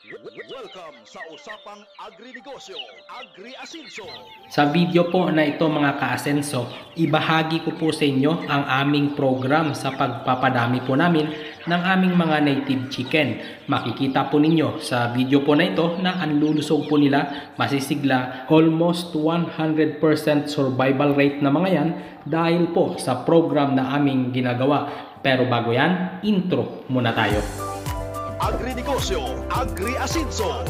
Welcome sa Usapang Agri-Negosyo, Agri-Asenso. Sa video po na ito mga ka-asenso, ibahagi ko po sa inyo ang aming program sa pagpapadami po namin ng aming mga native chicken. Makikita po ninyo sa video po na ito na ang lulusog po nila, masisigla, almost 100% survival rate na mga yan dahil po sa program na aming ginagawa. Pero bago yan, intro muna tayo. Agri-Negosyo, Agri-Asenso.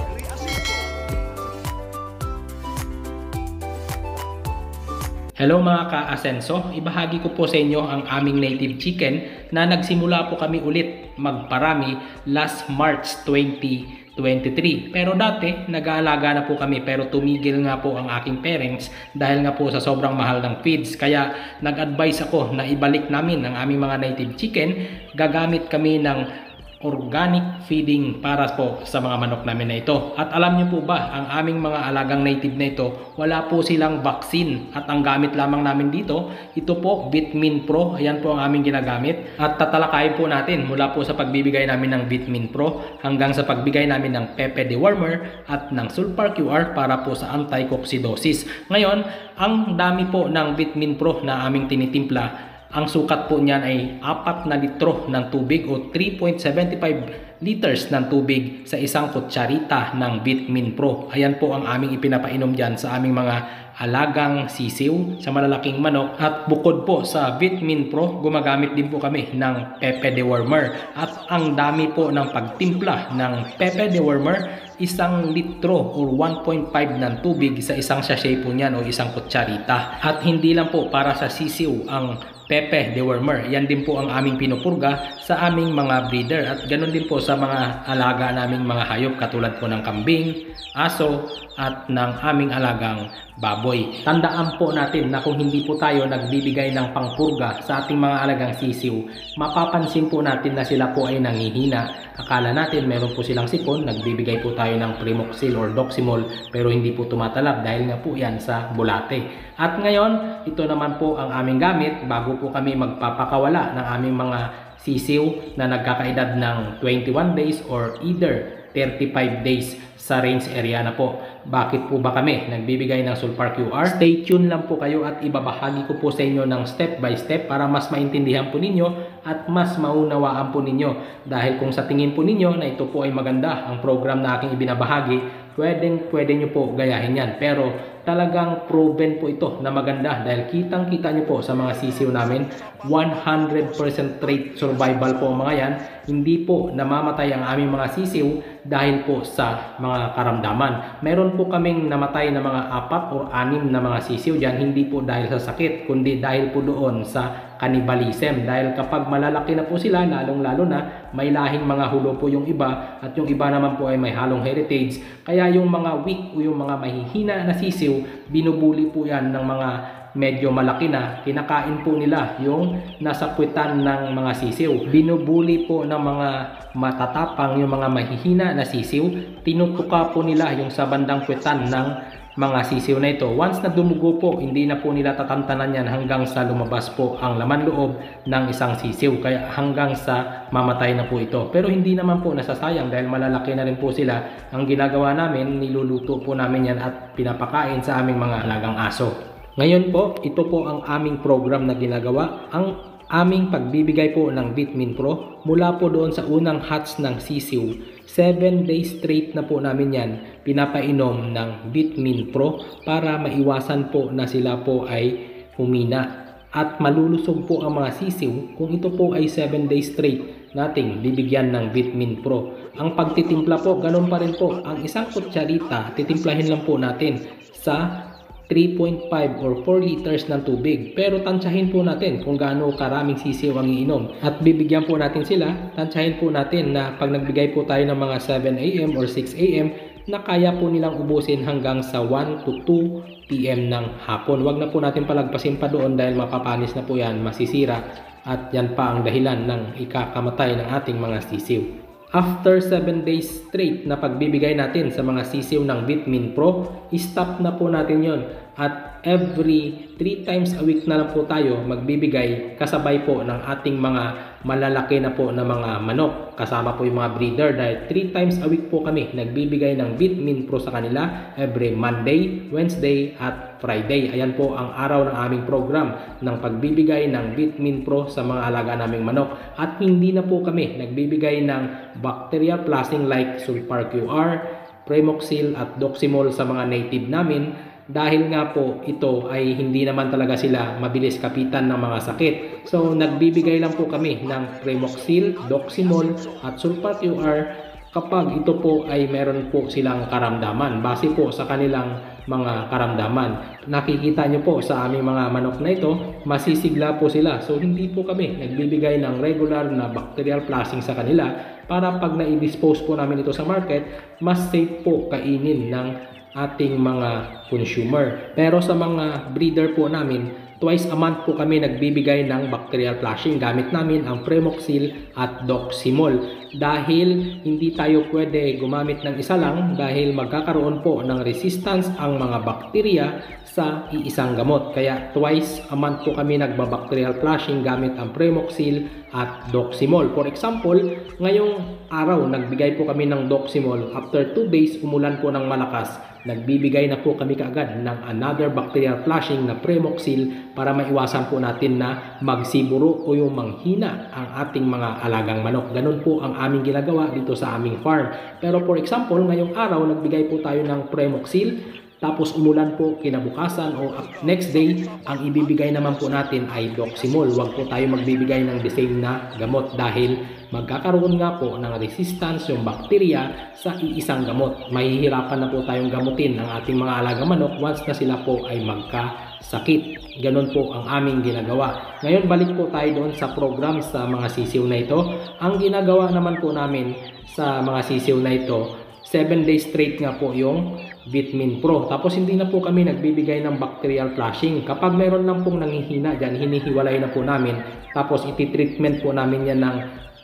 Hello mga ka-asenso, ibahagi ko po sa inyo ang aming native chicken na nagsimula po kami ulit magparami last March 2023. Pero dati nag-aalaga na po kami pero tumigil nga po ang aking parents dahil nga po sa sobrang mahal ng feeds. Kaya nag-advise ako na ibalik namin ang aming mga native chicken. Gagamit kami ng organic feeding para po sa mga manok namin na ito. At alam niyo po ba, ang aming mga alagang native na ito, wala po silang vaccine at ang gamit lamang namin dito, ito po Vitamin Pro. Ayan po ang aming ginagamit at tatalakayin po natin mula po sa pagbibigay namin ng Vitamin Pro hanggang sa pagbigay namin ng Pepe Dewormer at ng Sulfur QR para po sa anti-coccidosis. Ngayon, ang dami po ng Vitamin Pro na aming tinitimpla. Ang sukat po niyan ay 4 na litro ng tubig o 3.75 liters ng tubig sa isang kutsarita ng Vitamin Pro. Ayan po ang aming ipinapainom dyan sa aming mga alagang sisiw sa malalaking manok. At bukod po sa Vitamin Pro, gumagamit din po kami ng Pepe Dewormer. At ang dami po ng pagtimpla ng Pepe Dewormer, 1 litro or 1.5 ng tubig sa isang sachet po niyan o isang kutsarita. At hindi lang po para sa sisiw ang Pepe Dewormer, yan din po ang aming pinupurga sa aming mga breeder at ganun din po sa mga alaga naming mga hayop katulad po ng kambing, aso at ng aming alagang baboy. Tandaan po natin na kung hindi po tayo nagbibigay ng pangpurga sa ating mga alagang sisiw, mapapansin po natin na sila po ay nangihina. Akala natin meron po silang sipon, nagbibigay po tayo ng Primoxil or Doximol pero hindi po tumatalab dahil nga po yan sa bulate. At ngayon, ito naman po ang aming gamit bago po kami magpapakawala ng aming mga sisiw na nagkakaedad ng 21 days or either 35 days sa range area na po. Bakit po ba kami nagbibigay ng Sulfur QR? Stay tuned lang po kayo at ibabahagi ko po sa inyo ng step by step para mas maintindihan po ninyo at mas maunawaan po ninyo. Dahil kung sa tingin po ninyo na ito po ay maganda ang program na aking ibinabahagi, pwede nyo po gayahin yan. Pero talagang proven po ito na maganda dahil kitang-kita nyo po sa mga sisiw namin, 100% rate survival po mga yan. Hindi po namamatay ang aming mga sisiw dahil po sa mga karamdaman. Meron po kaming namatay na mga 4 o 6 na mga sisiw dyan, hindi po dahil sa sakit, kundi dahil po doon sa cannibalism. Dahil kapag malalaki na po sila, lalong-lalo na, may lahing mga hulo po yung iba at yung iba naman po ay may halong heritage. Kaya yung mga weak o yung mga mahihina na sisiw, binubuli po yan ng mga medyo malaki na, kinakain po nila yung nasa puwetan ng mga sisiw. Binubuli po ng mga matatapang yung mga mahihina na sisiw, tinutuka po nila yung sa bandang puwetan ng mga sisiw na ito. Once na dumugo po, hindi na po nila tatantanan yan hanggang sa lumabas po ang laman loob ng isang sisiw. Kaya hanggang sa mamatay na po ito. Pero hindi naman po nasasayang dahil malalaki na rin po sila. Ang ginagawa namin, niluluto po namin yan at pinapakain sa aming mga alagang aso. Ngayon po, ito po ang aming program na ginagawa. Ang aming pagbibigay po ng Vitamin Pro mula po doon sa unang hatch ng sisiw. 7 days straight na po namin yan pinapainom ng Vitamin Pro para maiwasan po na sila po ay humina. At malulusog po ang mga sisiw kung ito po ay 7 days straight nating bibigyan ng Vitamin Pro. Ang pagtitimpla po, ganun pa rin po. Ang isang kutsarita, titimplahin lang po natin sa 3.5 or 4 liters ng tubig. Pero tansyahin po natin kung gaano karaming sisiw ang iinom. At bibigyan po natin sila, tansyahin po natin na pag nagbigay po tayo ng mga 7 AM or 6 AM, na kaya po nilang ubusin hanggang sa 1 to 2 PM ng hapon. Huwag na po natin palagpasin pa doon dahil mapapanis na po yan, masisira. At yan pa ang dahilan ng ikakamatay ng ating mga sisiw. After 7 days straight na pagbibigay natin sa mga sisiw ng Vitamin Pro, stop na po natin yon. At every 3 times a week na lang po tayo magbibigay kasabay po ng ating mga malalaki na po na mga manok. Kasama po yung mga breeder dahil 3 times a week po kami nagbibigay ng Bitmin Pro sa kanila every Monday, Wednesday at Friday. Ayan po ang araw ng aming program ng pagbibigay ng Bitmin Pro sa mga alaga naming manok. At hindi na po kami nagbibigay ng bacterial flushing like Sulfar QR, Premoxil at Doximol sa mga native namin dahil nga po ito ay hindi naman talaga sila mabilis kapitan ng mga sakit. So nagbibigay lang po kami ng Premoxil, Doximol at Sulfar QR kapag ito po ay meron po silang karamdaman base po sa kanilang mga karamdaman. Nakikita nyo po sa aming mga manok na ito, masisigla po sila. So hindi po kami nagbibigay ng regular na bacterial flushing sa kanila para pag na-dispose po namin ito sa market, mas safe po kainin ng ating mga consumer. Pero sa mga breeder po namin, twice a month po kami nagbibigay ng bacterial flushing. Gamit namin ang Premoxil at Doximol. Dahil hindi tayo pwede gumamit ng isa lang dahil magkakaroon po ng resistance ang mga bakterya sa iisang gamot. Kaya twice a month po kami nagbabacterial flushing gamit ang Premoxil at Doximol. For example, ngayong araw nagbigay po kami ng Doximol. After 2 days umulan po ng malakas, nagbibigay na po kami kaagad ng another bacterial flushing na Premoxil para maiwasan po natin na magsiburo o yung manghina ang ating mga alagang manok. Ganun po ang aming ginagawa dito sa aming farm. Pero for example, ngayong araw nagbigay po tayo ng Premoxil, tapos umulan po kinabukasan o next day, ang ibibigay naman po natin ay Doximol. Huwag po tayo magbibigay ng the same na gamot dahil magkakaroon nga po ng resistance yung bakterya sa iisang gamot. Mahihirapan na po tayong gamutin ang ating mga alagang manok once na sila po ay magkasakit. Ganon po ang aming ginagawa. Ngayon balik po tayo doon sa program sa mga sisiw na ito. Ang ginagawa naman po namin sa mga sisiw na ito, 7 days straight nga po yung Bitmin Pro. Tapos hindi na po kami nagbibigay ng bacterial flushing. Kapag meron lang pong nanghihina dyan, hinihiwalay na po namin. Tapos ititreatment po namin yan ng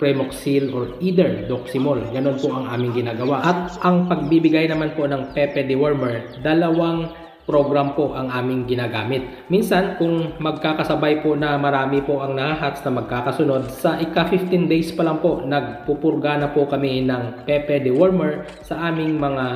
Premoxil or either Doximol. Ganon po ang aming ginagawa. At ang pagbibigay naman po ng Pepe Dewormer, dalawang program po ang aming ginagamit. Minsan kung magkakasabay po na marami po ang nahahats na magkakasunod, sa ika 15 days pa lang po nagpupurga na po kami ng Pepe Dewormer sa aming mga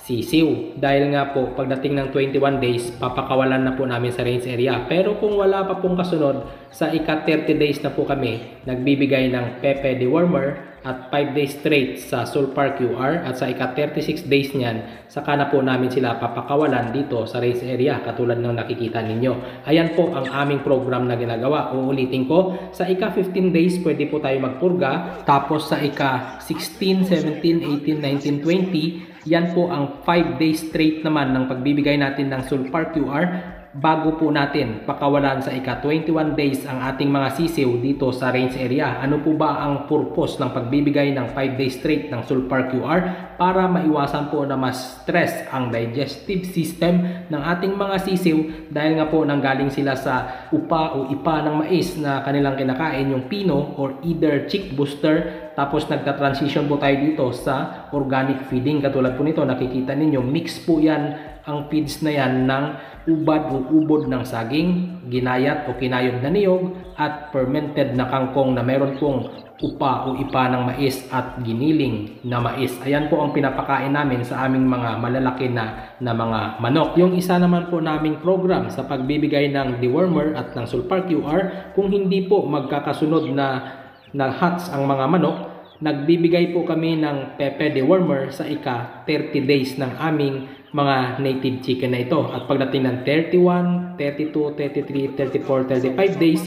sisiw. Dahil nga po pagdating ng 21 days papakawalan na po namin sa range area. Pero kung wala pa pong kasunod, sa ika 30 days na po kami nagbibigay ng Pepe Dewormer at 5 days straight sa Sulfar QR at sa ika 36 days niyan saka na po namin sila papakawalan dito sa range area katulad ng nakikita ninyo. Ayan po ang aming program na ginagawa. Uulitin ko, sa ika 15 days pwede po tayo magpurga, tapos sa ika 16, 17, 18, 19, 20 yan po ang 5 days straight naman ng pagbibigay natin ng Sulfar QR bago po natin pakawalan sa ika 21 days ang ating mga sisiw dito sa range area. Ano po ba ang purpose ng pagbibigay ng 5 days straight ng Sulfar QR? Para maiwasan po na mas stress ang digestive system ng ating mga sisiw dahil nga po nanggaling sila sa upa o ipa ng mais na kanilang kinakain, yung pino or either chick booster. Tapos nagta-transition po tayo dito sa organic feeding. Katulad po nito, nakikita ninyo, mix po yan, ang feeds na yan ng ubad o ubod ng saging, ginayat o kinayod na niyog, at fermented na kangkong na meron pong upa o ipa ng mais at giniling na mais. Ayan po ang pinapakain namin sa aming mga malalaki na mga manok. Yung isa naman po naming program sa pagbibigay ng dewormer at ng Sulfar QR, kung hindi po magkakasunod na hats ang mga manok, nagbibigay po kami ng Pepe Dewormer sa ika 30 days ng aming mga native chicken na ito. At pagdating ng 31, 32, 33, 34, 35 days,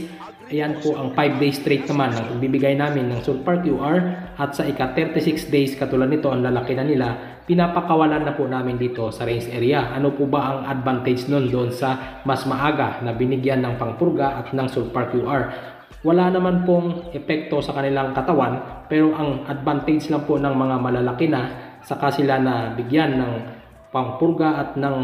ayan po ang 5 days straight naman ang pagbibigay namin ng Sulfar QR. At sa ika 36 days, katulad nito, ang lalaki na nila, pinapakawalan na po namin dito sa range area. Ano po ba ang advantage nun doon sa mas maaga na binigyan ng pangpurga at ng Sulfar QR? Wala naman pong epekto sa kanilang katawan, pero ang advantage lang po ng mga malalaki na saka sila na bigyan ng pangpurga at ng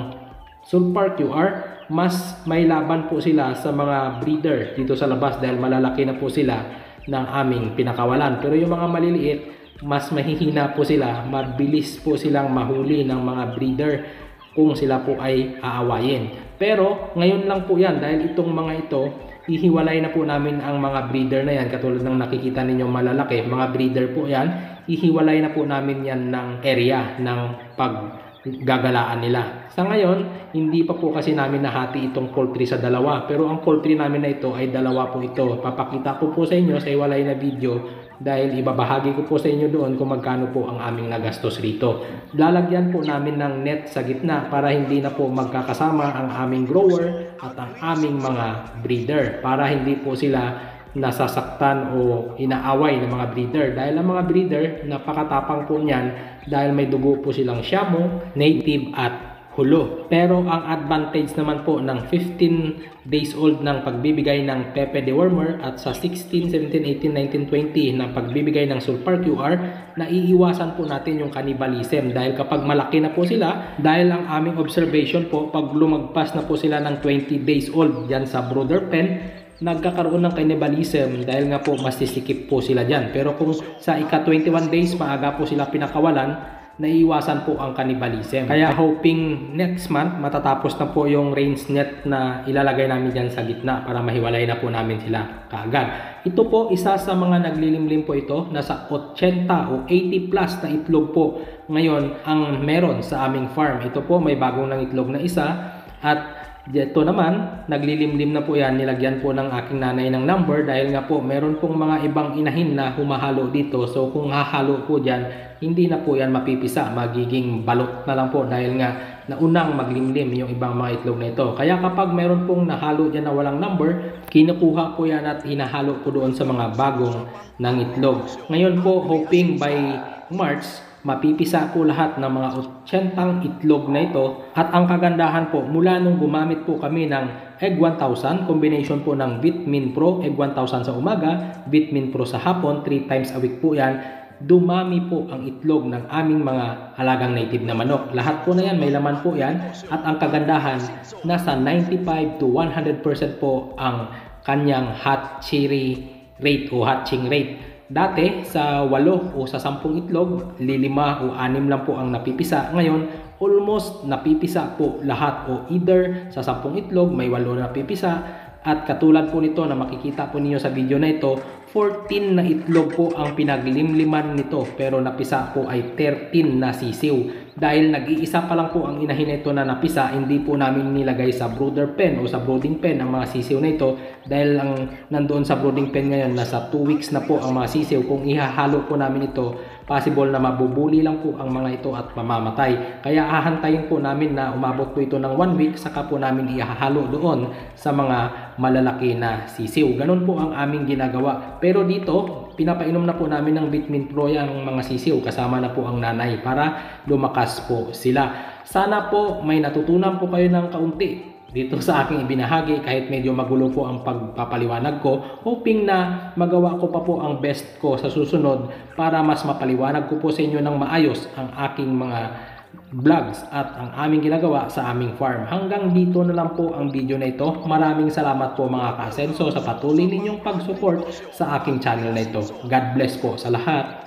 Sulfar QR, mas may laban po sila sa mga breeder dito sa labas dahil malalaki na po sila ng aming pinakawalan. Pero yung mga maliliit, mas mahihina po sila, mabilis po silang mahuli ng mga breeder. kung sila po ay aawayin. Pero ngayon lang po yan, dahil itong mga ito, ihiwalay na po namin ang mga breeder na yan. Katulad ng nakikita ninyo malalaki, mga breeder po yan. Ihiwalay na po namin yan ng area ng paggagalaan nila. Sa ngayon, hindi pa po kasi namin nahati itong poultry sa dalawa. Pero ang poultry namin na ito ay dalawa po ito. Papakita ko po sa inyo sa iwalay na video dahil ibabahagi ko po sa inyo doon kung magkano po ang aming nagastos rito. Lalagyan po namin ng net sa gitna para hindi na po magkakasama ang aming grower at ang aming mga breeder. Para hindi po sila nasasaktan o inaaway ng mga breeder. Dahil ang mga breeder, napakatapang po niyan dahil may dugo po silang Siamo, native at hulo. Pero ang advantage naman po ng 15 days old ng pagbibigay ng Pepe dewormer at sa 16, 17, 18, 19, 20 ng pagbibigay ng Sulfur QR, naiiwasan po natin yung cannibalism dahil kapag malaki na po sila, dahil ang aming observation po, pag lumagpas na po sila ng 20 days old dyan sa brooder pen, nagkakaroon ng cannibalism dahil nga po masisikip po sila dyan. Pero kung sa ika 21 days maaga po sila pinakawalan, naiiwasan po ang cannibalism. Kaya hoping next month matatapos na po yung range net na ilalagay namin dyan sa gitna para mahiwalay na po namin sila kaagad. Ito po isa sa mga naglilimlim po ito. Nasa 80 o 80 plus na itlog po ngayon ang meron sa aming farm. Ito po may bagong ng itlog na isa at dito naman, naglilimlim na po yan, nilagyan po ng aking nanay ng number dahil nga po meron pong mga ibang inahin na humahalo dito. So kung hahalo po dyan, hindi na po yan mapipisa, magiging balot na lang po dahil nga naunang maglimlim yung ibang mga itlog na ito. Kaya kapag meron pong nahalo dyan na walang number, kinukuha po yan at hinahalo po doon sa mga bagong ng itlog. Ngayon po, hoping by March, mapipisa po lahat ng mga 80 itlog na ito. At ang kagandahan po, mula nung gumamit po kami ng Egg 1000, combination po ng Vitamin Pro, Egg 1000 sa umaga, Vitamin Pro sa hapon, 3 times a week po yan, dumami po ang itlog ng aming mga alagang native na manok. Lahat po na yan, may laman po yan. At ang kagandahan, nasa 95 to 100% po ang kanyang hatchery rate o hatching rate. Dati sa 8 o sa 10 itlog, 5 o 6 lang po ang napipisa. Ngayon, almost napipisa po lahat o either sa 10 itlog may 8 na napipisa at katulad po nito na makikita po niyo sa video na ito, 14 na itlog po ang pinaglimliman nito pero napisa po ay 13 na sisiw. Dahil nag-iisa pa lang po ang inahin nito na napisa, hindi po namin nilagay sa brooder pen o sa brooding pen ang mga sisiw na ito dahil ang nandoon sa brooding pen ngayon nasa 2 weeks na po ang mga sisiw. Kung ihahalo po namin ito, possible na mabubuli lang po ang mga ito at mamamatay. Kaya hahantayin po namin na umabot po ito ng 1 week saka po namin ihahalo doon sa mga malalaki na sisiw. Ganun po ang aming ginagawa. Pero dito, pinapainom na po namin ng Vitamin Pro yung mga sisiw kasama na po ang nanay para lumakas po sila. Sana po may natutunan po kayo ng kaunti dito sa aking ibinahagi kahit medyo magulo po ang pagpapaliwanag ko. Hoping na magawa ko pa po ang best ko sa susunod para mas mapaliwanag ko po sa inyo ng maayos ang aking mga vlogs at ang aming ginagawa sa aming farm. Hanggang dito na lang po ang video na ito. Maraming salamat po mga ka-asenso sa patuloy ninyong pag-support sa aking channel na ito. God bless po sa lahat.